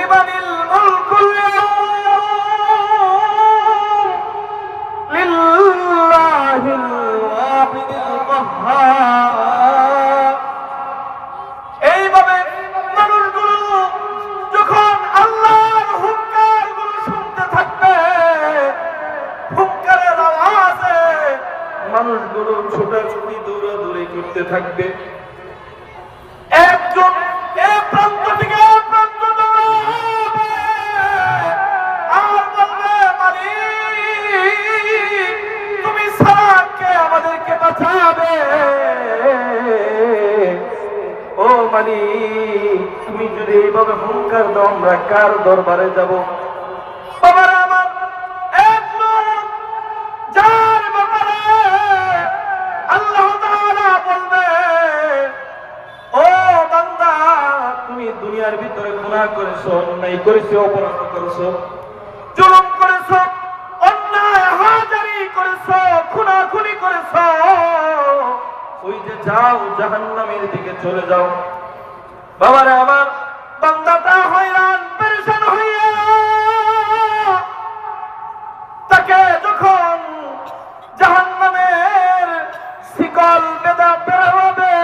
লিমানিল মুলকুল লিল্লাহিল ওয়াহিদিল কাহ্হার। এইভাবে মানুষগুলো যখন আল্লাহর হুঙ্কারগুলো শুনতে থাকবে, হুঙ্কারের আওয়াজে মানুষগুলো ছোটাছুটি দৌড়াদৌড়ি করতে থাকবে। একজন এক প্রান্ত থেকে এক প্রান্ত দৌড়াবে আর বলবে, মালিক তুমি ছাড়া কে আমাদেরকে বাঁচাবে? ও মালিক তুমি যদি এইভাবে হুঙ্কার দাও আমরা কার দরবারে যাব? বাবারা আমার, এক লোক যার ব্যাপারে আল্লাহ তাআলা বলবে, ও বান্দা তুমি দুনিয়ার ভিতরে গুনাহ করেছো, অন্যায় করেছো, অপরাধ করেছো, জুলুম করেছো, অন্যায় হাজারি করেছো, খুনাখুনি করেছো, ওই যে যাও জাহান্নামের দিকে চলে যাও। বাবারে আমার, বান্দাটা হয়রান পেরেশান হইয়া তাকে যখন জাহান্নামের শিকল বেঁধে বের হবে,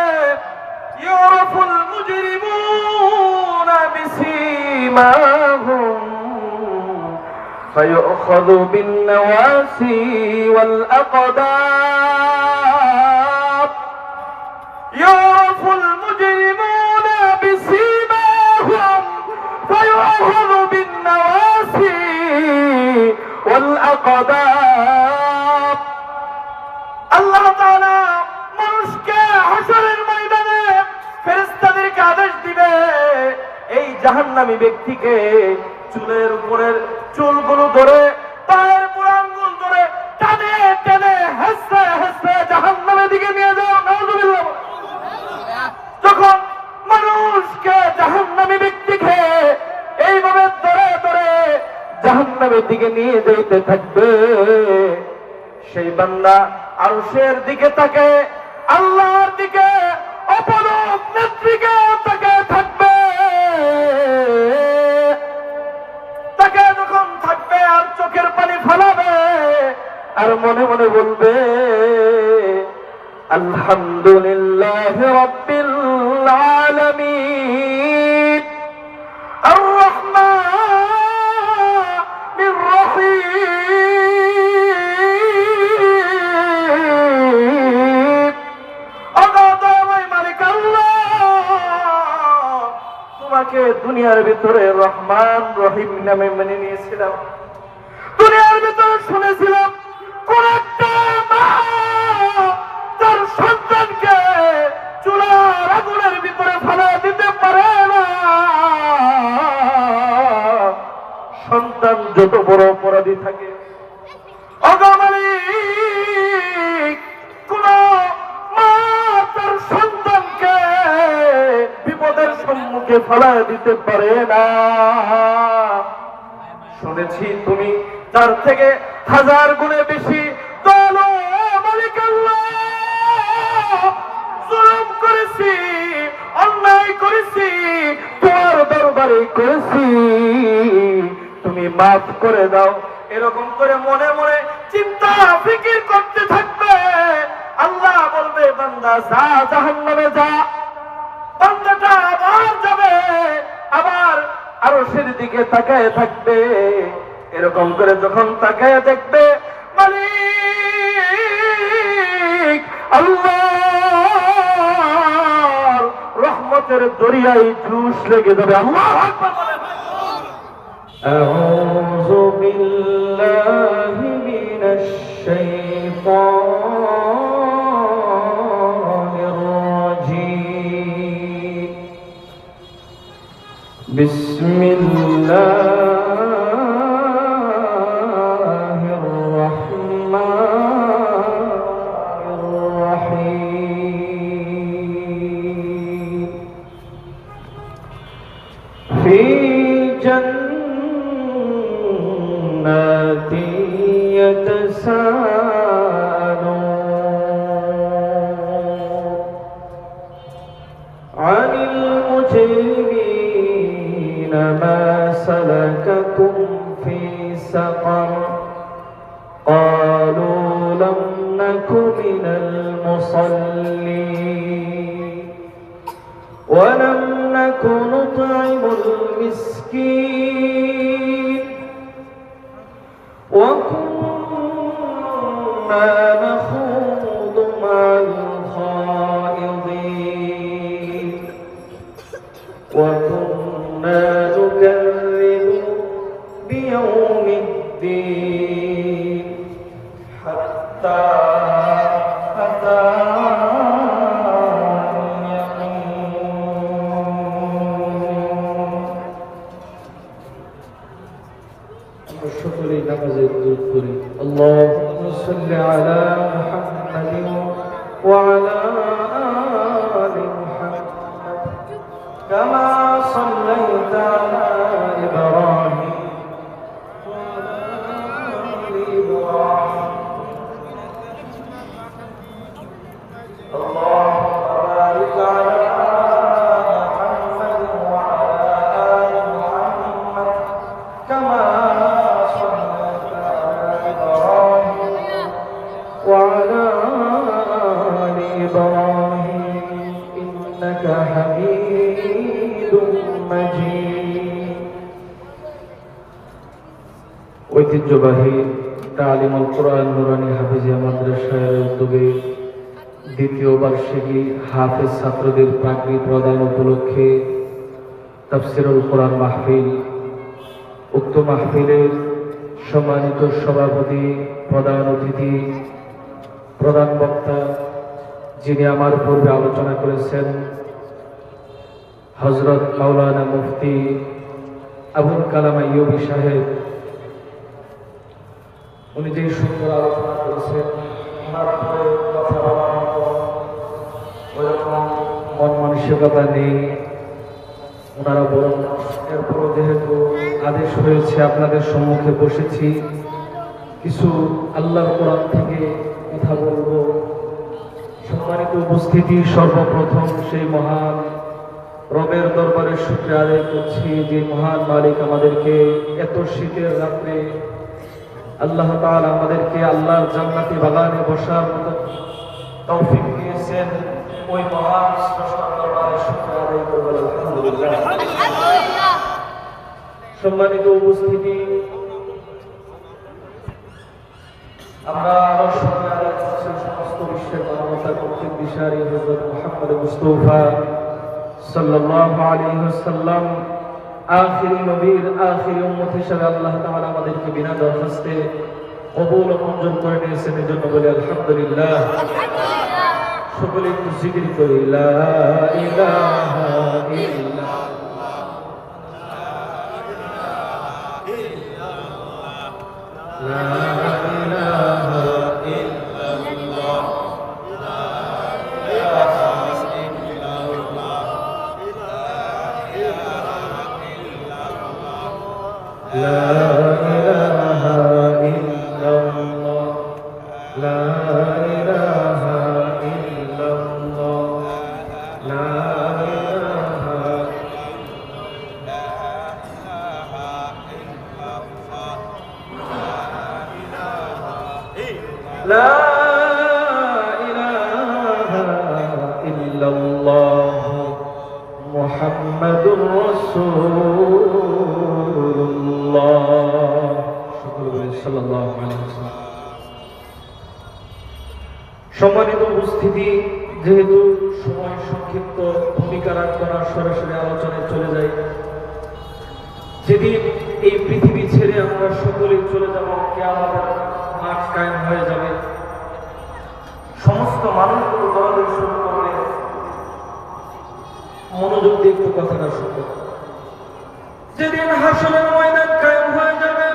ইউরাফুল মুজরিমুনা বিসীমাহুম ফায়ুখাযু বিন-নাওয়াসি ওয়াল আকদাম। ইউরাফুল মুজরিমুনা বিসীমাহুম ফায়ুখাযু বিন-নাওয়াসি ওয়াল আকদাম। আল্লাহ তাআলা মানুষকে হাসরের ময়দানে ফেরেশতাদেরকে আদেশ দিবে, এই জাহান্নামী ব্যক্তিকে চুলের উপরের চুলগুলো ধরে, পায়ের বুড়ো আঙ্গুল ধরে টানে টেনে হেসে হেসে জাহান্নামের দিকে নিয়ে যাও। নাউযুবিল্লাহ। যখন মানুষকে জাহান্নামী ব্যক্তিকে এইভাবে ধরে ধরে জাহান্নামের দিকে নিয়ে যেতে থাকবে, সেই বান্দা আরশের দিকে তাকে, আল্লাহর দিকে অপলক নেত্রীকে তাকে থাকবে। তাকে যখন থাকবে আর চোখের পানি ফেলাবে আর মনে মনে বলবে, আলহামদুলিল্লাহ রাব্বিল আলামিন আর রহমানির রহিম। অগদময় মালিক আল্লাহ, তোমাকে দুনিয়ার ভিতরে রহমান রহিম নামে মেনে নিয়েছিলাম, দুনিয়ার ভিতরে শুনেছিলাম কোন একটা মা তার সন্তানকে চুলার আগুনের ভিতরে ফেলে দিতে পারে না। সন্তান যত বড় অপরাধী থাকে, অগমালিক কোন মা তার সন্তানকে বিপদের সম্মুখে ফেলা দিতে পারে না। শুনেছি তুমি তার থেকে 1000 গুণে বেশি দয়ালু মালিক আল্লাহ। জুলুম করেছি, অন্যায় করেছি, তোমার দরবারে করেছি, তুমি মাফ করে দাও। এরকম করে মনে মনে চিন্তা ফিকির করতে থাকবে। আল্লাহ বলবে, বান্দা যা জাহান্নামে যা। বান্দাটা আবার যাবে, আবার আরশের দিকে তাকায় থাকবে। এরকম করে যখন তাকায় দেখবে, মালিক আল্লাহর রহমতের দরিয়ায় জুস লেগে যাবে। আল্লাহু আকবার বলেন। আউযু বিল্লাহি মিনাশ শাইতানির রাজীম। বিসমিল্লাহ جنات يتساءلون عن المجرمين ما سلككم في سقر قالوا لم نك من المصلين ولم نك نطعم المسكين وكنا نخوض مع الخائضين وكنا نكذب بيوم الدين حتى أتانا اليقين. সকলেই নামাজের দরুদ পড়ি। আল্লাহুম্মা সাল্লি আলা মুহাম্মাদিন ওয়া আলা আলি মুহাম্মাদ কামা সাল্লাইতা আলা ইব্রাহিম ওয়া আলা আলি ইব্রাহিম। اللهم بارك على محمد وعلى آل محمد كما صليت على إبراهيم وعلى آل إبراهيم إنك حميد مجيد. ঐতিহ্যবাহী তালিমুল কোরআন নুরানি হাফিজিয়া মাদ্রাসার উদ্যোগে দ্বিতীয় বার্ষিকী হাফেজ ছাত্রদের পাগড়ি প্রদান উপলক্ষে তাফসীরুল কোরআন মাহফিল। উক্ত মাহফিলের সম্মানিত সভাপতি, প্রধান অতিথি, প্রধান বক্তা যিনি আমার পূর্বে আলোচনা করেছেন হযরত মাওলানা মুফতি আবুল কালাম আইয়ুবী সাহেব, উনি যে সুন্দর আলোচনা করেছেন ওনার পরে কথা বলার মতো ওইরকম মন মানসিকতা নেই ওনারা, বরং এরপরও যেহেতু আদেশ হয়েছে আপনাদের সম্মুখে বসেছি, কিছু আল্লাহর কোরআন থেকে কথা বলবো। সম্মানিত উপস্থিতি, সর্বপ্রথম সেই মহান রবের দরবারে শুকরিয়া আদায় করছি যে মহান মালিক আমাদেরকে এত শীতের রাত্রে আল্লাহ তাআলা আমাদেরকে আল্লাহর জান্নাতি বাগানে বসার মতো তৌফিক দিয়েছেন। ওই মহান স্রষ্টার দরবারে শুকরিয়া আদায় করব আলহামদুলিল্লাহ। সম্মানিত উপস্থিতি, আমরা আরো শুকরিয়া আদায় করছি সমস্ত বিশ্বের মানবতার কর্তৃক দিশারি হযরত মুহাম্মদ মুস্তাফা সাল্লাল্লাহু আলাইহি ওয়াসাল্লাম আখিরি নবীর আখিরি উম্মত হিসেবে আল্লাহ তাআলা আমাদেরকে বিনা দরখাস্তে কবুল ও মঞ্জুর করে নিয়েছেন, এজন্য বলি আলহামদুলিল্লাহ। সকলে একটু জিকির করি লা ইলাহা ইল্লাল্লাহ লা ইলাহা ইল্লাল্লাহ لا إله إلا الله لا إله إلا الله لا إله لا إله إلا الله محمد رسول সম্মানিত উপস্থিতি, যেহেতু সময় সংক্ষিপ্ত, ভূমিকা রাখবো না, সরাসরি আলোচনায় চলে যাই। যেদিন এই পৃথিবী ছেড়ে আমরা সকলেই চলে যাব, কিয়ামতের মাঠ কায়েম হয়ে যাবে, সমস্ত মানুষগুলো দৌড়াদৌড়ি শুরু করবে। মনোযোগ দিয়ে একটু কথাটা শুনবে। যেদিন হাসরের ময়দান কায়েম হয়ে যাবে,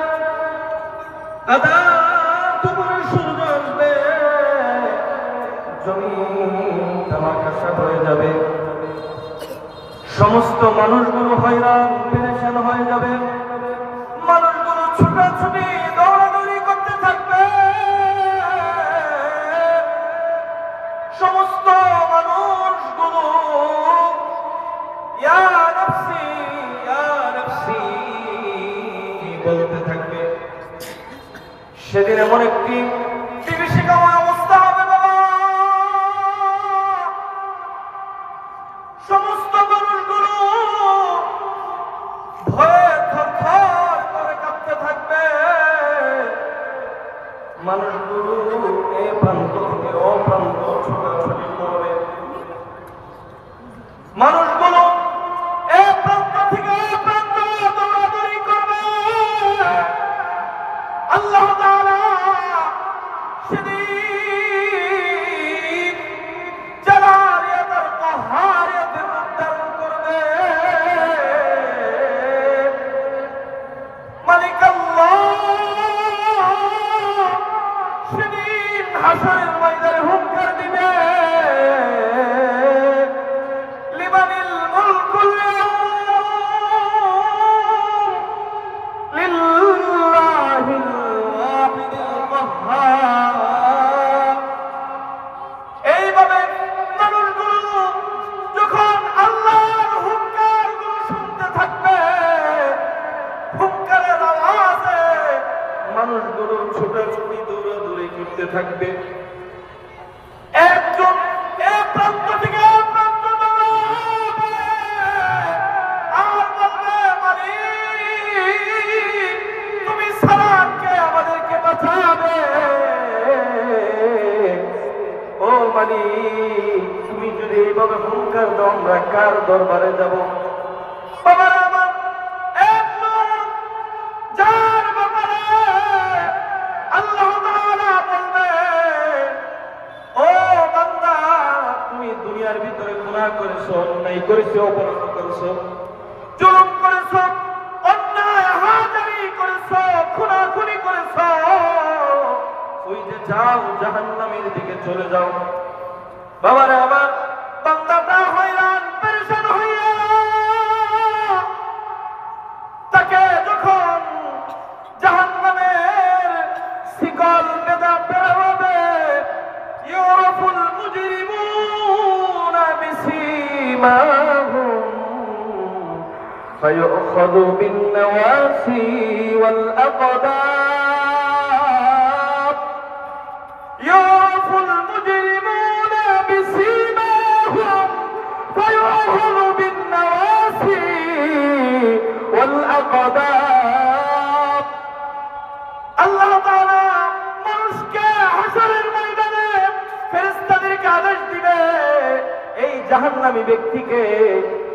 আদাত উপরে সূর্য আসবে, জমিন তামাকাশা হয়ে যাবে, সমস্ত মানুষগুলো হয়রান পেরেশান হয়ে যাবে, মানুষগুলো ছুটাছুটি দৌড়াদৌড়ি করতে থাকবে, সমস্ত মানুষগুলো ইয়া নাফসি ইয়া নাফসি বলতে থাকবে। সেদিন এমন একটি বিভীষিকাময় অবস্থা হবে বাবা, সমস্ত মানুষগুলো ভয়ে থরথর করে কাঁপতে থাকবে। মানুষগুলো এ প্রান্ত থেকে ও প্রান্ত ছোটাছুটি করবে। মানুষগুলো এ প্রান্ত থেকে ও প্রান্ত দৌড়াদৌড়ি করবে। আল্লাহ তাআলা সেদিন জালালিয়াতুল কাহারিয়াতের রূপ ধারণ করবে। মালিক আল্লাহ সেদিন হাসরের ময়দানে হুঙ্কার দিবে, লিমানিল মুলকুল ইয়াউম লিল্লাহিল ওয়াহিদিল কাহ্হার। এইভাবে মানুষগুলো যখন আল্লাহর হুঙ্কারগুলো শুনতে থাকবে, হুঙ্কারের আওয়াজে মানুষগুলো ছোটাছুটি দৌড়াদৌড়ি করতে থাকবে। একজন এ প্রান্ত থেকে ও প্রান্ত দৌড়াবে আর বলবে, মালিক তুমি ছাড়া কে আমাদেরকে বাঁচাবে? ও মালিক তুমি যদি এইভাবে হুঙ্কার দাও আমরা কার দরবারে যাব? বাবারা আমার, এক লোক যার ব্যাপারে আল্লাহ তাআলা বলবে, ও বান্দা তুমি দুনিয়ার ভিতরে গুনাহ করেছো, অন্যায় করেছো, অপরাধ করেছো, জুলুম করেছো, অন্যায় হাজারি করেছো, খুনাখুনি করেছো, ওই যে যাও জাহান্নামের দিকে চলে যাও। বাবারে আমার, বান্দাটা হয়রান পেরেশান হইয়া তাকে যখন জাহান্নামের শিকল বেঁধা বের হবে, ইউরাফুল মুজরিমুনা বিসীমাহুম ফায়ুখাযু বিন নাওয়াসি ওয়াল আকদাম। ইউরাফুল মুজরিমুনা বিসীমাহুম ফায়ুখাযু বিন নাওয়াসি ওয়াল আকদাম। আল্লাহ তাআলা মানুষকে হাসরের ময়দানে ফেরেশতাদেরকে আদেশ দিবে, এই জাহান্নামী ব্যক্তিকে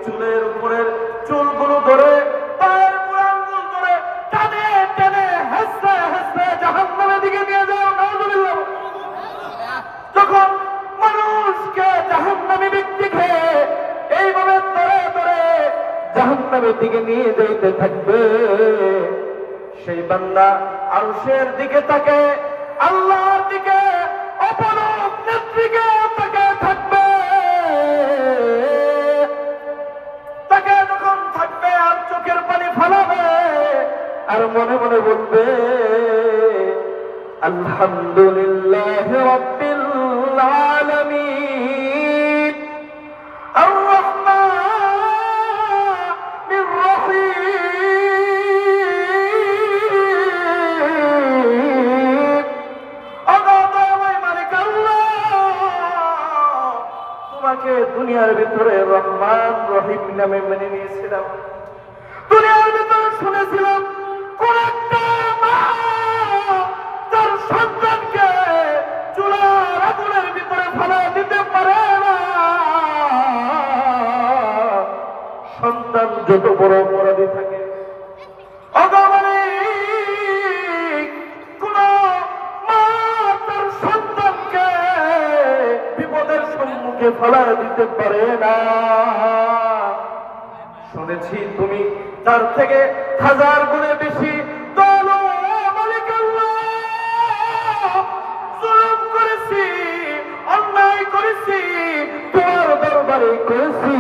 চুলের উপরের চুলগুলো ধরে, পায়ের বুড়ো আঙ্গুল ধরে টানে টেনে হেসে হেসে জাহান্নামের দিকে নিয়ে যাও। নাউযুবিল্লাহ। যখন মানুষকে জাহান্নামী ব্যক্তিকে এইভাবে ধরে ধরে জাহান্নামের দিকে নিয়ে যাইতে থাকবে, সেই বান্দা আরশের দিকে তাকে, আল্লাহর দিকে অপলক নেত্রীকে তাকে থাকবে। তাকে যখন থাকবে আর চোখের পানি ফেলাবে আর মনে মনে বলবে, আলহামদুলিল্লাহ রাব্বিল আলামিন আর রহমানির রহিম। অগদময় মালিক আল্লাহ, তোমাকে দুনিয়ার ভিতরে রহমান রহিম নামে মেনে নিয়েছিলাম, দুনিয়ার ভিতরে শুনেছিলাম কোন একটা মা তার সন্তানকে চুলার আগুনের ভিতরে ফেলা দিতে পারে না। সন্তান যত বড় অপরাধী থাকে, কোন মা তার সন্তানকে বিপদের সম্মুখে ফেলা দিতে পারে না। শুনেছি তুমি তার থেকে 1000 গুণে বেশি দয়ালু। মালিক আল্লাহ, জুলুম করেছি, অন্যায় করেছি, তোমার দরবারে করেছি,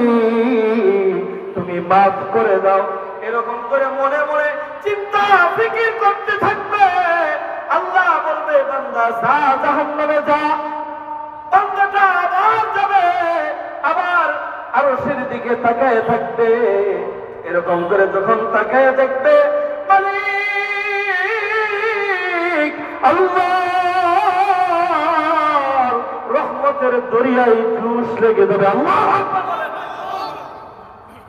তুমি মাফ করে দাও। এরকম করে মনে মনে চিন্তা ফিকির করতে থাকবে। আল্লাহ বলবে, বান্দা যা জাহান্নামে যা। বান্দাটা আবার যাবে, আবার আরশের দিকে তাকায় থাকবে। এরকম করে যখন তাকায় দেখবে, মালিক আল্লাহর রহমতের দরিয়ায় জুস লেগে যাবে। আল্লাহু আকবার বলেন।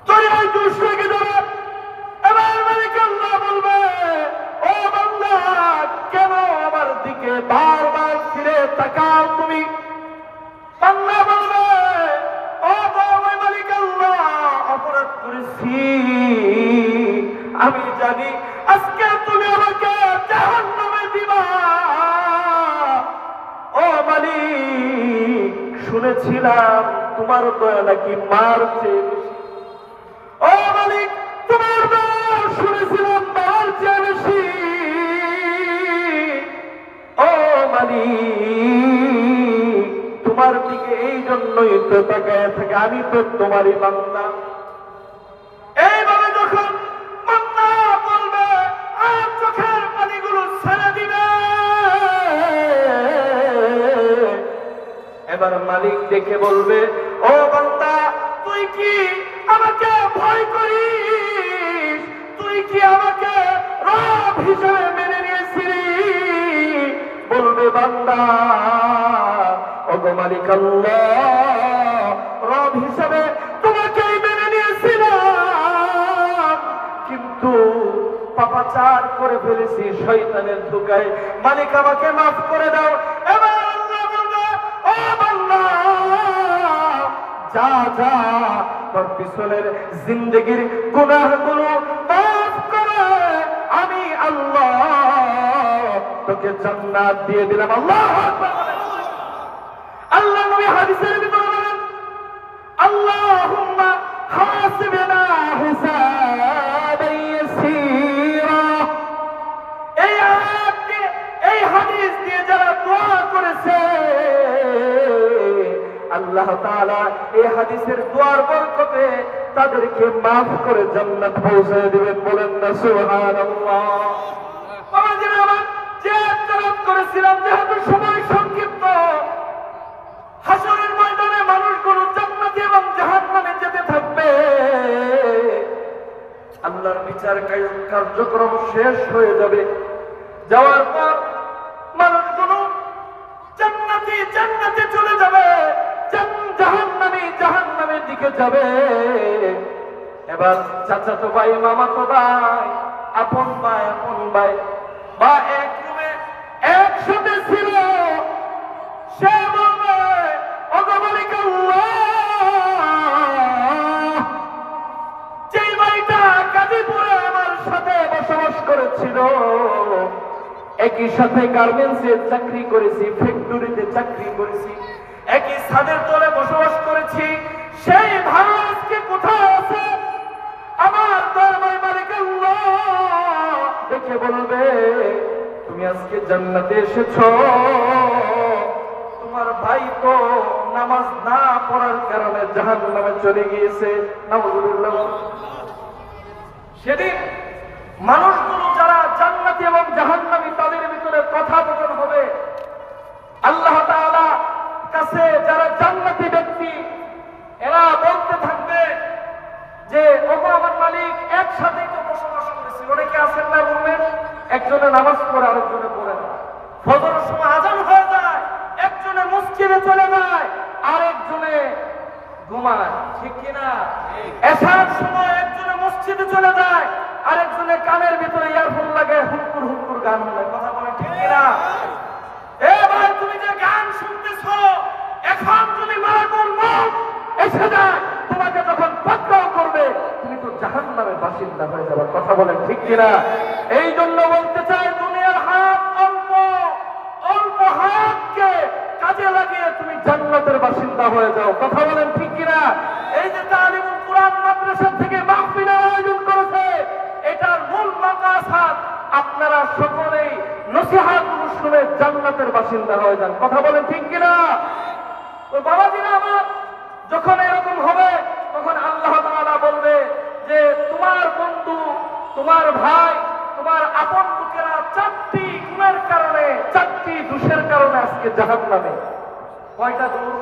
দরিয়ায় জুস লেগে যাবে। এবার মালিক আল্লাহ বলবে, ও বান্দা, কেন আমার দিকে বারবার ফিরে তাকাও তুমি? বান্দা বলবে, ও দয়াময় মালিক আল্লাহ, অপরাধ করেছি, আমি জানি আজকে তুমি আমাকে জাহান্নামে দিবা। ও মালিক, শুনেছিলাম তোমার দয়া নাকি মার চেয়ে বেশি। ও মালিক, তোমার দয়া শুনেছিলাম মার চেয়ে বেশি। ও মালিক, তোমার দিকে এই জন্যই তো তাকায় থাকে, আমি তো তোমারই বান্দা। এইভাবে যখন বান্দা বলবে আর চোখের পানিগুলো ছেড়ে দিবে, এবার মালিক দেখে বলবে, ও বান্দা, তুই কি আমাকে ভয় করিস? তুই কি আমাকে রব হিসেবে মেনে নিয়েছিলি? বলবে বান্দা, ওগো মালিক আল্লাহ, রব হিসেবে তোমাকেই মেনে নিয়েছিলাম, কিন্তু পাপাচার করে ফেলেছি শয়তানের ধোঁকায়, মালিক আমাকে মাফ করে দাও। এবার আল্লাহ বলবে, ও বান্দা, যা যা, তোর পিছনের জিন্দেগির গুনাহগুলো মাফ করে আমি আল্লাহ তোকে জান্নাত দিয়ে দিলাম। আল্লাহু আকবার বলেন। আল্লাহ নবী হাদিসের ভিতরে বলেন, আল্লাহুম্মা হাসিবনা হিসাবান ইয়াসীরা। এই আয়াত দিয়ে, এই হাদিস দিয়ে যারা দোয়া করেছে, আল্লাহ তাআলা এই হাদিসের দোয়ার বরকতে তাদেরকে মাফ করে জান্নাত পৌঁছে দিবেন। বলেন না সুবহানাল্লাহ। বাবাজিরা আমার, যে তরফ করেছিলাম, যেহেতু সময় সংক্ষিপ্ত, হাসরের ময়দানে মানুষগুলো জান্নাতে এবং জাহান্নামে যেতে থাকবে। আল্লাহর বিচার কার্যক্রম শেষ হয়ে যাবে। যাওয়ার পর মানুষগুলো জান্নাতে জান্নাতে চলে যাবে, জাহান্নামী জাহান্নামের দিকে যাবে। এবার চাচাতো ভাই, মামাতো ভাই, আপন ভাই বা এক রুমে একসাথে ছিল, সে বলবে, ওগো মালিক আল্লাহ, যেই ভাইটা গাজীপুরে আমার সাথে বসবাস করেছিল, একই সাথে গার্মেন্টসে চাকরি করেছি, ফ্যাক্টরিতে চাকরি করেছি, একই ছাদের তলে বসবাস করেছি, সেই ভাই আজকে কোথায় আছে? আমার দয়াময় মালিক আল্লাহ দেখে বলবে, তুমি আজকে জান্নাতে এসেছো, তোমার ভাই তো নামাজ না পড়ার কারণে জাহান্নামে চলে গিয়েছে। নাউযুবিল্লাহ। সেদিন মানুষগুলো যারা জান্নাতি এবং জাহান্নামী, তাদের ভিতরে কথোপকথন হবে। আল্লাহ তাআলা কাছে যারা জান্নাতি ব্যক্তি, এরা বলতে থাকবে যে, ওগো আমার মালিক, একসাথেই তো বসবাস করেছি, অনেকে আছেন না রুমে, একজনে নামাজ পড়ে আরেকজনে পড়ে না, ফজরের সময় আজান হয়ে যায়, একজনে মসজিদে চলে যায়, আরেকজনে ঘুমায়, ঠিক কিনা? এশার সময় একজনে মসজিদে চলে যায়, আরেকজনে কানের ভিতরে ইয়ারফোন লাগে, হুকুর হুকুর গান হয়। কথা বলে ঠিক কিনা? এ ভাই, তুমি যে গান শুনতেছ, এখন যদি মারাকুল মউত এসে যায়, তোমাকে যখন পাকড়াও করবে, তুমি তো জাহান্নামের বাসিন্দা হয়ে যাবে। কথা বলেন ঠিক কিনা? এই জন্য বলতে চাই, দুনিয়ার হাত অল্প অল্প হাতকে কাজে লাগিয়ে তুমি জান্নাতের বাসিন্দা হয়ে যাও। কথা বলেন ঠিক কিনা? এই যে তালিমুল কুরআন মাদ্রাসা থেকে মাহফিলের আয়োজন করেছে, এটার মূল মাকাসাদ আপনারা সকলেই নসিহতগুলো শুনে জান্নাতের বাসিন্দা হয়ে যান। কথা বলেন ঠিক কিনা? তো বাবাজিরা আমার, যখন এরকম হবে, তখন আল্লাহ তাআলা বলবে যে, তোমার বন্ধু, তোমার ভাই, তোমার আপন লোকেরা 4টি গুণের কারণে, 4টি দোষের কারণে আজকে জাহান্নামে। কয়টা দোষ?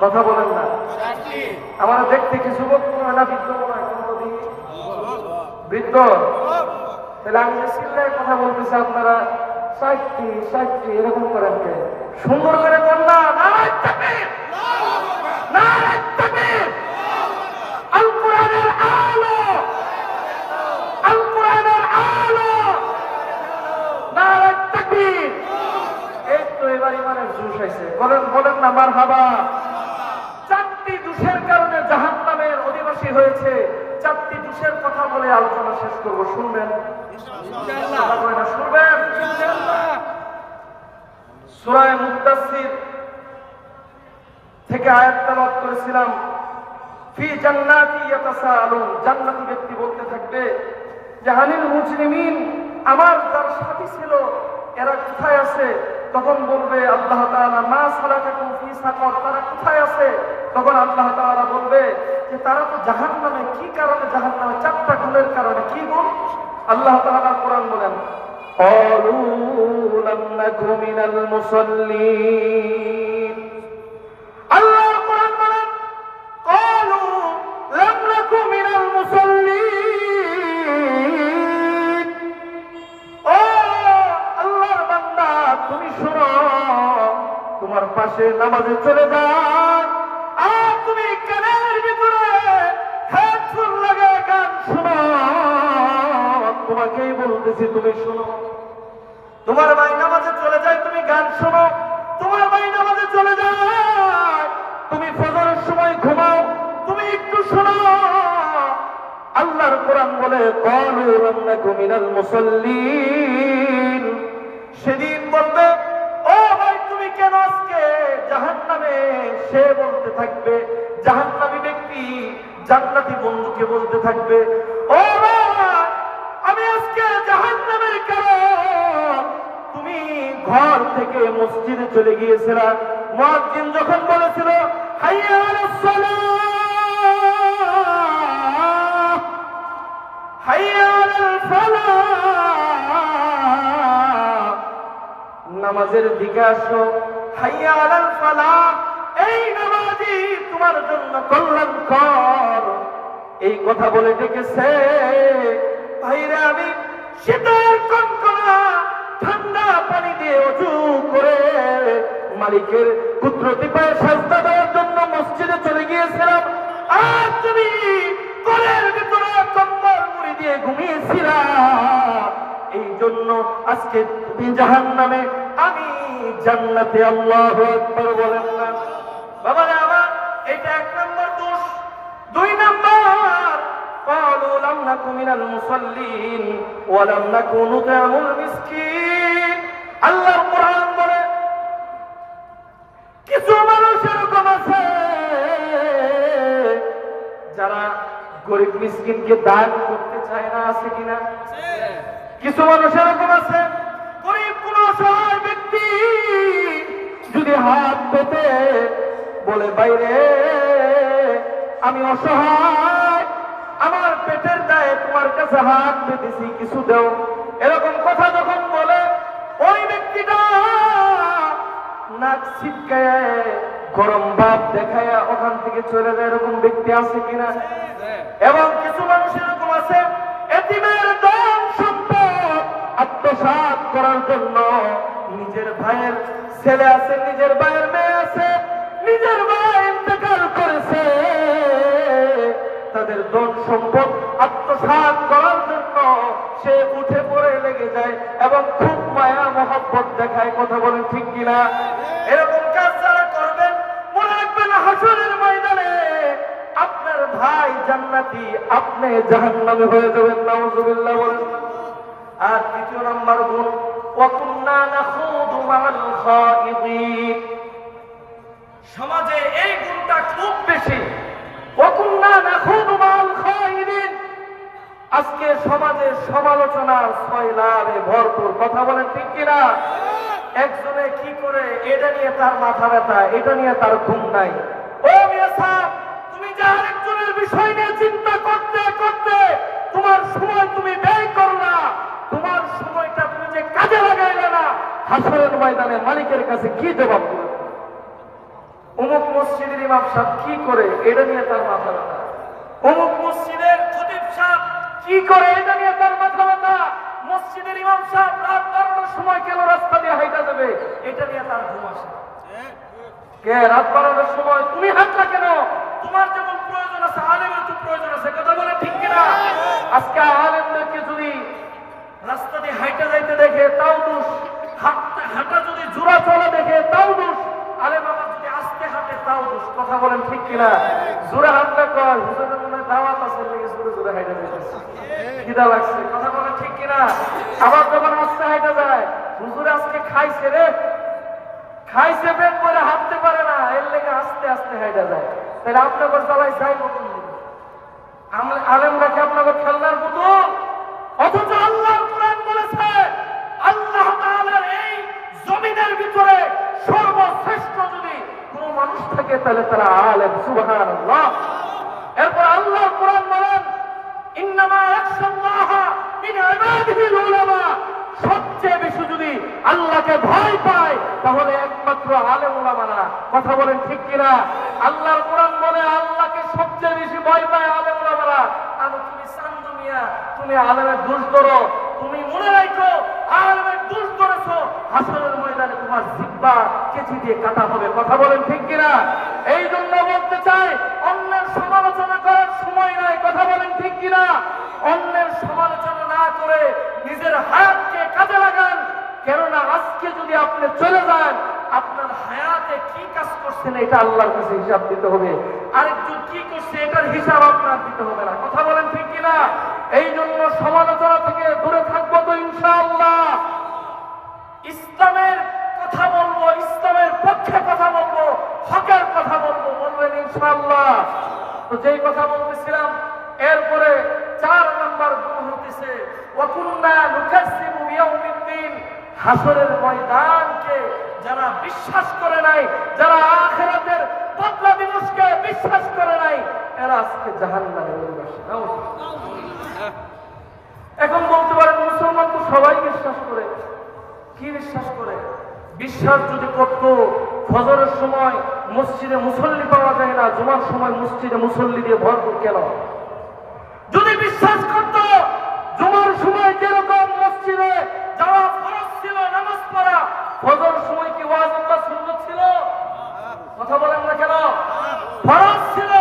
কথা বলেন না। আমরা দেখতে কি যুবক মনে হয় না বৃদ্ধ মনে হয়? বৃদ্ধ। তাহলে আমি যে চিল্লায় কথা বলতেছি, আপনারা 60 60 এরকম করেন কে? সুন্দর করে কর না। নারায়ে তাকবীর, নারায়ে তাকবীর। আল কোরআনের আলো, আল কোরআনের আলো, নারায়ে তাকবীর। এই তো এবার ইমানের জোশ হয়েছে। বলেন বলেন না মারহাবা। 4টি দোষের কারণে জাহান্নামের অধিবাসী হয়েছে। 4টি দোষের কথা বলে আলোচনা শেষ করব। শুনবেন ইনশাআল্লাহ, শুনবেন ইনশাআল্লাহ। সূরা মুদ্দাসসির থেকে আয়াত তেলাওয়াত করেছিলাম। ফি জান্নাতি ইয়াতাসাআলুন, জান্নাতি ব্যক্তি বলতে থাকবে যে আনিল মুজরিমিন, আমার যার সাথী ছিল এরা কোথায় আছে? তখন বলবে আল্লাহ তাআলা মা সালাকাকুম ফি সাকার, তারা কোথায় আছে? তখন আল্লাহ তাআলা বলবে যে তারা তো জাহান্নামে। কি কারণে জাহান্নামে? 4টা গুণের কারণে। কি গুণ? আল্লাহ তাআলা কোরআন বলেন ক্বালু লাম নাকু মিনাল মুসাল্লিন। আল্লাহ কোরআন বলেন ক্বালু লাম নাকু মিনাল মুসাল্লিন। ও আল্লাহর বান্দা, তুমি শোনো, তোমার পাশে নামাজে চলে যাও, আর তুমি কানের ভিতরে হেডফোন লাগায় গান শোনো। তোমাকেই বলতেছি, তুমি শোনো। তোমার ভাই নামাজে চলে যায়, তুমি গান শোনো। তোমার ভাই নামাজে চলে যায়, তুমি ফজরের সময় ঘুমাও, তুমি একটু শোনো। আল্লাহর কোরআন বলে ক্বালু লাম নাকু মিনাল মুসাল্লিন। সেদিন বলবে ও ভাই তুমি কেন আজকে জাহান্নামে? সে বলতে থাকবে, জাহান্নামী ব্যক্তি জান্নাতি বন্ধুকে বলতে থাকবে ও ভাই আমি আজকে জাহান্নামের কারণ তুমি ঘর থেকে মসজিদে চলে গিয়েছিলা। মুয়াজ্জিন যখন বলেছিল হাইয়া আলাস সালাহ, হাইয়া আলাল ফালাহ, নামাজের দিকে আসো, হাইয়া আলাল ফালাহ, এই নামাজই তোমার জন্য কল্যাণকর, এই কথা বলে ডেকেছে। ভাইরা, আমি শীতের কনকনা ঠান্ডা পানি দিয়ে ওযু করে মালিকের কুদরতি পায়ে সাজদা দেওয়ার জন্য মসজিদে চলে গিয়েছিলাম, আর তুমি ঘরের ভিতরে কম্বল মুড়ি দিয়ে ঘুমিয়েছিলা। এই জন্য আজকে তুমি জাহান্নামে, আমি জান্নাতে। আল্লাহু আকবার বলেন না বাবারে আমার। এটা 1 নম্বর দোষ। 2 নম্বর ক্বালু লাম নাকু মিনাল মুসাল্লিন ওয়া লাম নাকু নুত'আমুল মিসকিন। আল্লাহর কোরআন বলে কিছু মানুষ এরকম আছে যারা গরিব মিসকিনকে দান করতে চায় না। আছে কিনা? কিছু মানুষ এরকম আছে, গরিব কোন অসহায় ব্যক্তি যদি হাত পেতে বলে বাইরে আমি অসহায়, আমার পেটের দায়ে তোমার কাছে হাত পেতেছি, কিছু দেও, এরকম কথা যখন বলে ওই ব্যক্তিটা নাক ছিটকায় গরম ভাব দেখায় ওখান থেকে চলে যায়। এরকম ব্যক্তি আছে কিনা? এবং কিছু মানুষ এরকম আছে এতিমের ধন সম্পদ আত্মসাৎ করার জন্য নিজের ভাইয়ের ছেলে আছে, নিজের ভাইয়ের মেয়ে আছে, নিজের ভাই ইন্তেকাল করেছে, তাদের ধন সম্পদ আত্মসাৎ করার জন্য সে উঠে পড়ে লেগে যায় এবং খুব মায়া মহব্বত দেখায়। কথা বলেন ঠিক কিনা? এরকম কাজ যারা করবেন মনে রাখবেন হাসরের ময়দানে আপনার ভাই জান্নাতি, আপনি জাহান্নামে হয়ে যাবেন। নাউযুবিল্লাহ বলেন। আর 3 নম্বর গুণ ওয়া কুননা নাখুদু মা'আল খাইদিন। সমাজে এই গুণটা খুব বেশি। ওয়া কুননা নাখুদু মা'আল খাইদিন। আজকে সমাজের সমালোচনার সয়লাবে ভরপুর। কথা বলেন ঠিক কিনা? একজনে কি করে এটা নিয়ে তার মাথা ব্যথা, এটা নিয়ে তার ঘুম নাই। ও মিয়া সাহেব, তুমি যে আরেকজনের বিষয় নিয়ে চিন্তা করতে করতে তোমার সময় তুমি ব্যয় করলা, তোমার সময়টা তুমি যে কাজে লাগাইলে না, হাসরের ময়দানে মালিকের কাছে কি জবাব দিবে? অমুক মসজিদের ইমাম সাহেব কি করে এটা নিয়ে তার মাথা ব্যথা, অমুক মসজিদের খতিব সাহেব কি করে এটা নিয়ে তার মাথা ব্যথা, মসজিদের ইমাম সাহেব রাত 12টার সময় কেন ফেলবে, এটা নিয়ে তার ঘুম আসে। কে রাত বাড়ানোর সময় তুমি হাঁটলা কেন? তোমার যেমন প্রয়োজন আছে আলেমের তো প্রয়োজন আছে, কথা বলে ঠিক কিনা? আজকে আলেমদেরকে যদি রাস্তা দিয়ে হাইটা যাইতে দেখে তাও দোষ, হাঁটা যদি জোড়া চলা দেখে তাও দোষ, আলেম আমার যদি আস্তে হাঁটে তাও দোষ, কথা বলেন ঠিক কিনা? জোরে হাঁটলে কয় হুজুরের মনে দাওয়াত আছে লেগে জোরে জোরে হাইটা যাইতেছে, খিদা লাগছে, কথা বলেন ঠিক কিনা? আবার যখন আস্তে হাইটা যায় হুজুর আজকে খাইছে রে, খাইছে পেট করে হাঁটতে পারে না, এর লেগে আস্তে আস্তে হাইটা যায়। তাহলে আপনাদের সবাই যাইব কোন দিকে? আলেমরা কি আপনাদের খেলনার পুতুল? অথচ আল্লাহর কোরআন বলেছে আল্লাহ তাআলার এই জমিনের ভিতরে সর্বশ্রেষ্ঠ যদি কোনো মানুষ থাকে তাহলে তারা আলেম। সুবহানাল্লাহ। এরপর আল্লাহর কোরআন বলেন ইন্নামা ইয়াখশাল্লাহ মিন ইবাদিহিল উলামা, সবচেয়ে বেশি যদি আল্লাহকে ভয় পায় তাহলে একমাত্র আলেম উলামারা, কথা বলেন ঠিক কিনা? আল্লাহর কোরআন বলে আল্লাহকে সবচেয়ে বেশি ভয় পায় আলেম উলামারা। আর তুমি চান্দু মিয়া তুমি আলেমের দোষ ধরো, তুমি মনে রাখো আলেমের দোষ ধরেছো, হাসরের ময়দানে তোমার জিহ্বা কেচি দিয়ে কাটা হবে, কথা বলেন ঠিক কিনা? এই জন্য বলতে চাই অন্যের সমালোচনা করার সময় নাই, কথা বলেন ঠিক কিনা? অন্যের সমালোচনা না করে নিজের হায়াতকে কাজে লাগান, কেননা আজকে যদি আপনি চলে যান আপনার হায়াতে কি কাজ করছেন এটা আল্লাহর কাছে হিসাব দিতে হবে, আরেকজন কি করছে এটার হিসাব আপনার দিতে হবে না, কথা বলেন ঠিক কিনা? এই জন্য সমালোচনা থেকে দূরে থাকবো তো ইনশাআল্লাহ। ইসলামের কথা বলবো, ইসলামের পক্ষে কথা বলবো, হকের কথা বলবো, বলবেন ইনশাআল্লাহ। তো যেই কথা বলতেছিলাম এরপরে 4 নম্বর গুণ হতেছে ওয়াকুন্না নুকাজ্জিবু বিয়াউমিদ্দিন, হাসরের ময়দানকে যারা বিশ্বাস করে নাই, যারা আখিরাতের বদলা দিবসকে বিশ্বাস করে নাই, এরা আজকে জাহান্নামের অধিবাসী। এখন বলতে পারেন মুসলমান তো সবাই বিশ্বাস করে, কি বিশ্বাস করে? বিশ্বাস যদি করত ফজরের সময় মসজিদে মুসল্লি পাওয়া যায় না, জুমার সময় মসজিদে মুসল্লি দিয়ে ভরপুর কেন? যদি বিশ্বাস করত জুমার সময় যেরকম মসজিদে যাওয়া ফরজ ছিল, নামাজ পড়া, ফজর সময় কি ওয়াজিব বা সুন্নাত ছিল? কথা বলেন না কেন? ফরজ ছিল।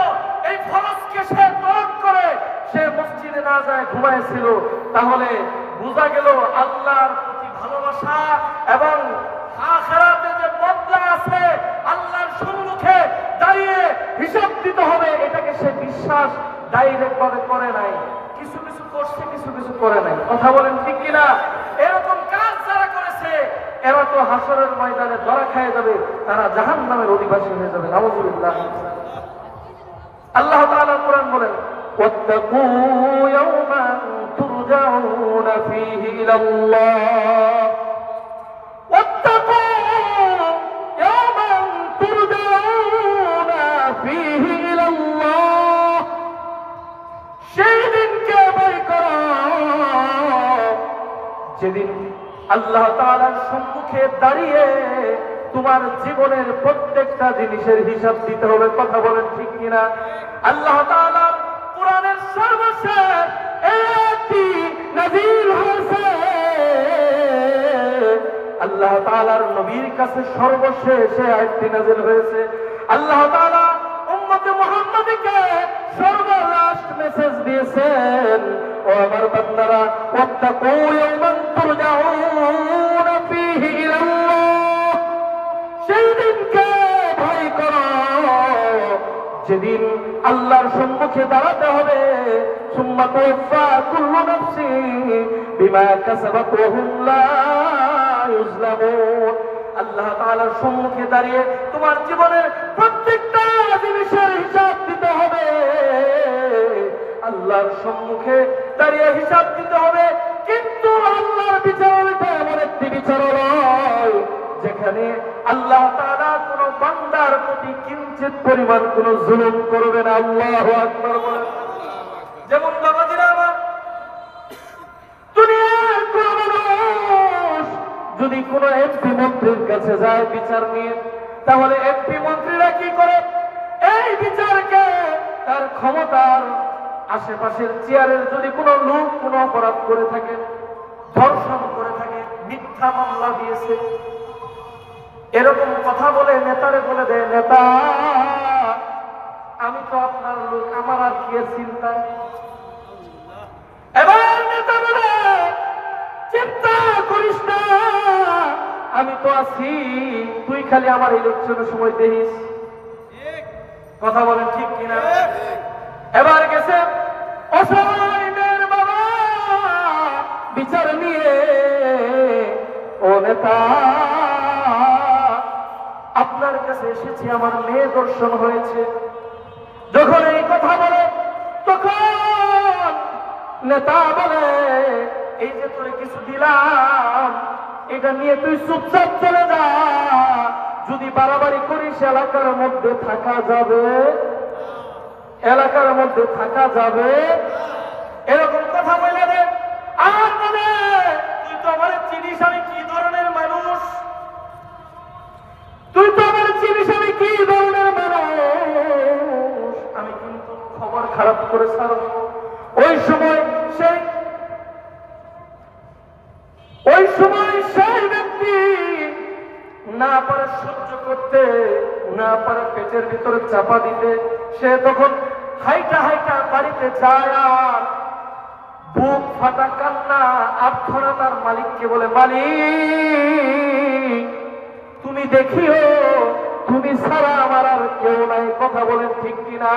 এই ফরজকে সে তরক করে সে মসজিদে না যায় ঘুমাইছিল, তাহলে বোঝা গেল আল্লাহর প্রতি ভালোবাসা এবং আখিরাতে যে বদলা আছে আল্লাহর সম্মুখে দাঁড়িয়ে হিসাব দিতে হবে, এটাকে সে বিশ্বাস ডাইরেক্ট ভাবে করে নাই, কিছু কিছু করছে কিছু কিছু করে নাই, কথা বলেন ঠিক কিনা? এরকম কাজ যারা করেছে এরা তো হাসরের ময়দানে ধরা খেয়ে যাবে, তারা জাহান্নামের অধিবাসী হয়ে যাবে। নাউযুবিল্লাহ। আল্লাহ তাআলা কোরআন বলেন ওয়াত্তাকু ইয়াওমান তুরজাউনা ফীহি ইলাল্লাহ, ওয়াত্তাকু ইয়াওমান তুরজাউনা ফীহি ইলাল্লাহ, সেই দিনকে ভয় করো যেদিন আল্লাহ তাআলার সম্মুখে দাঁড়িয়ে তোমার জীবনের প্রত্যেকটা জিনিসের হিসাব দিতে হবে, কথা বলেন ঠিক কিনা? আল্লাহ তাআলা কোরআনের সর্বশেষ আয়াতটি নাযিল হয়েছে আল্লাহ তাআলার নবীর কাছে, সর্বশেষ আয়াতটি নাযিল হয়েছে। আল্লাহ তাআলা উম্মতে মুহাম্মাদীকে সর্বলাস্ট মেসেজ দিয়েছেন, ও আমার বান্দারা ওয়াত্তাকু ইয়াওমান তুরজাউনা ফীহি ইলাল্লাহ, সেই দিনকে ভয় করো যেদিন আল্লাহর সম্মুখে দাঁড়াতে হবে, সুম্মা তুওয়াফা কুল্লু নাফসিন বিমা কাসাবাত ওয়া হুম লা ইউজলামুন। আল্লাহ তাআলার সম্মুখে দাঁড়িয়ে তোমার জীবনের প্রত্যেকটা জিনিসের হিসাব দিতে হবে, আল্লাহর সম্মুখে দাঁড়িয়ে হিসাব দিতে হবে। কিন্তু আল্লাহর বিচারটা এমন একটি বিচার নয় যেখানে আল্লাহ তাআলা কোন বান্দার প্রতি কিঞ্চিত পরিমাণ কোন জুলুম করবে না। আল্লাহু আকবার বলেন। যেমন বাবাজিরা আমার, দুনিয়ার কোন মানুষ যদি কোন এমপি মন্ত্রীর কাছে যায় বিচার নিয়ে, তাহলে এমপি মন্ত্রীরা কি করে? এই বিচারকে তার ক্ষমতার আশেপাশের চেয়ারের যদি কোনো লোক কোনো অপরাধ করে থাকে, ধর্ষণ করে থাকে, মিথ্যা মামলা দিয়েছে, এরকম কথা বলে নেতারে বলে দেয়, নেতা আমি তো আপনার লোক, আমার আর কি এর চিন্তা। এবার নেতা বলে, চিন্তা করিস না, আমি তো আছি, তুই খালি আমার ইলেকশনের সময় দেখিস। কথা বলেন ঠিক কিনা? এবার গেছে অসহায় মেয়ের বাবা বিচার নিয়ে, ও নেতা আপনার কাছে এসেছি, আমার মেয়ে দর্শন হয়েছে। যখন এই কথা বলে তখন নেতা বলে, এই যে তোরে কিছু দিলাম, এটা নিয়ে তুই চুপচাপ চলে যা, যদি বাড়াবাড়ি করিস এলাকার মধ্যে থাকা যাবে, এলাকার মধ্যে থাকা যাবে। এরকম কথা বলে দে। আর বলে, তুই তো আমার চিনিস আমি কি ধরনের মানুষ, তুই তো আমার চিনিস আমি কি ধরনের মানুষ, আমি কিন্তু খবর খারাপ করে ছাড়ব। ওই সময় সেই ব্যক্তি না পারে সহ্য করতে, না পারে পেটের ভিতরে চাপা দিতে, সে তখন হাইটা হাইটা বাড়িতে যায় আর বুক ফাটা কান্না আর্থনা তার মালিককে বলে, মালিক তুমি দেখিও, তুমি ছাড়া আমার আর কেউ নাই। কথা বলেন ঠিক কিনা?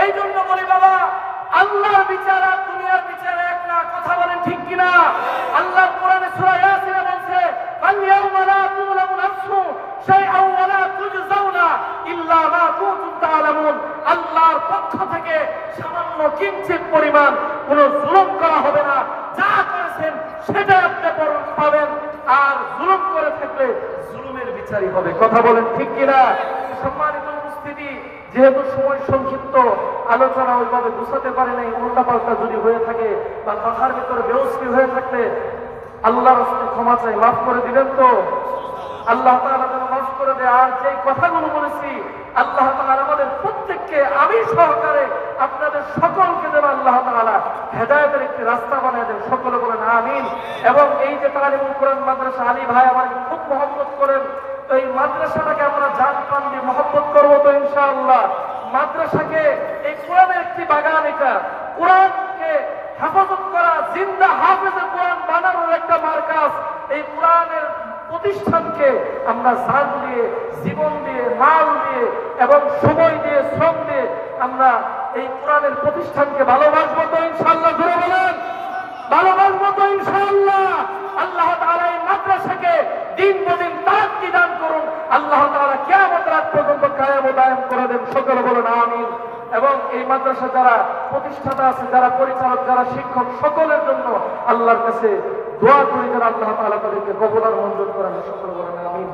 এই জন্য বলি বাবা, আল্লাহর বিচার আর দুনিয়ার বিচার এক না। কথা বলেন ঠিক কিনা? আল্লাহ কোরআনে সূরা ইয়াসিনে বলছে, ফাল-ইয়াওমা লা তুযলামু নাফসুন শাইআন ওয়া লা তুজজাউনা ইল্লা মা কুনতুম তা'লামুন। আল্লাহর পক্ষ থেকে সামান্য কিঞ্চিত পরিমাণ কোনো জুলুম করা হবে না, যা করেছেন সেটা আপনি পাবেন, আর জুলুম করে থাকলে জুলুমের বিচারই হবে। কথা বলেন ঠিক কিনা? সম্মানিত উপস্থিতি, যেহেতু সময় সংক্ষিপ্ত, আলোচনা ওইভাবে গুছাতে পারে নাই, উল্টাপাল্টা যদি হয়ে থাকে বা কথার ভিতরে বেউসি হয়ে থাকলে আল্লাহর রাস্তায় ক্ষমা চাই, মাফ করে দিবেন তো? আল্লাহ তাআলা যেন মাফ করে দেয়। আর যে কথাগুলো বলেছি আল্লাহ তাআলা আমাদের প্রত্যেককে, আমি সহকারে আপনাদের সকলকে যেন আল্লাহ তাআলা হেদায়েতের একটি রাস্তা বানিয়ে দেন। সকলে বলেন আমিন। এবং এই যে তালিমুল কোরআন মাদ্রাসা, আলী ভাই আমাকে খুব মহব্বত করেন, তো এই মাদ্রাসাটাকে আমরা জান প্রাণ দিয়ে মহব্বত করবো তো ইনশাআল্লাহ। মাদ্রাসাকে, এই কোরআনের একটি বাগান, এটা কোরআনকে হেফাজত করা, জিন্দা হাফেজে কোরআন বানানোর একটা মার্কাজ। এই কোরআনের প্রতিষ্ঠানকে আমরা জান দিয়ে, জীবন দিয়ে, মাল দিয়ে এবং সময় দিয়ে, শ্রম দিয়ে আমরা এই কোরআনের প্রতিষ্ঠানকে ভালোবাসবো তো ইনশাআল্লাহ। ধরে বলেন ভালোবাসবো তো ইনশাআল্লাহ। আল্লাহ তাআলা এই মাদ্রাসাকে দিন বদিন তারাক্কি দান করুন। আল্লাহ তাআলা কিয়ামত রাত পর্যন্ত কায়েম ও দায়েম করে দেন। সকলে বলেন আমিন। এবং এই মাদ্রাসা যারা প্রতিষ্ঠাতা আছে, যারা পরিচালক, যারা শিক্ষক, সকলের জন্য আল্লাহর কাছে দোয়া করি যেন আল্লাহ তাআলা তাদেরকে কবুল আর মঞ্জুর করেন। সকলে বলেন আমিন।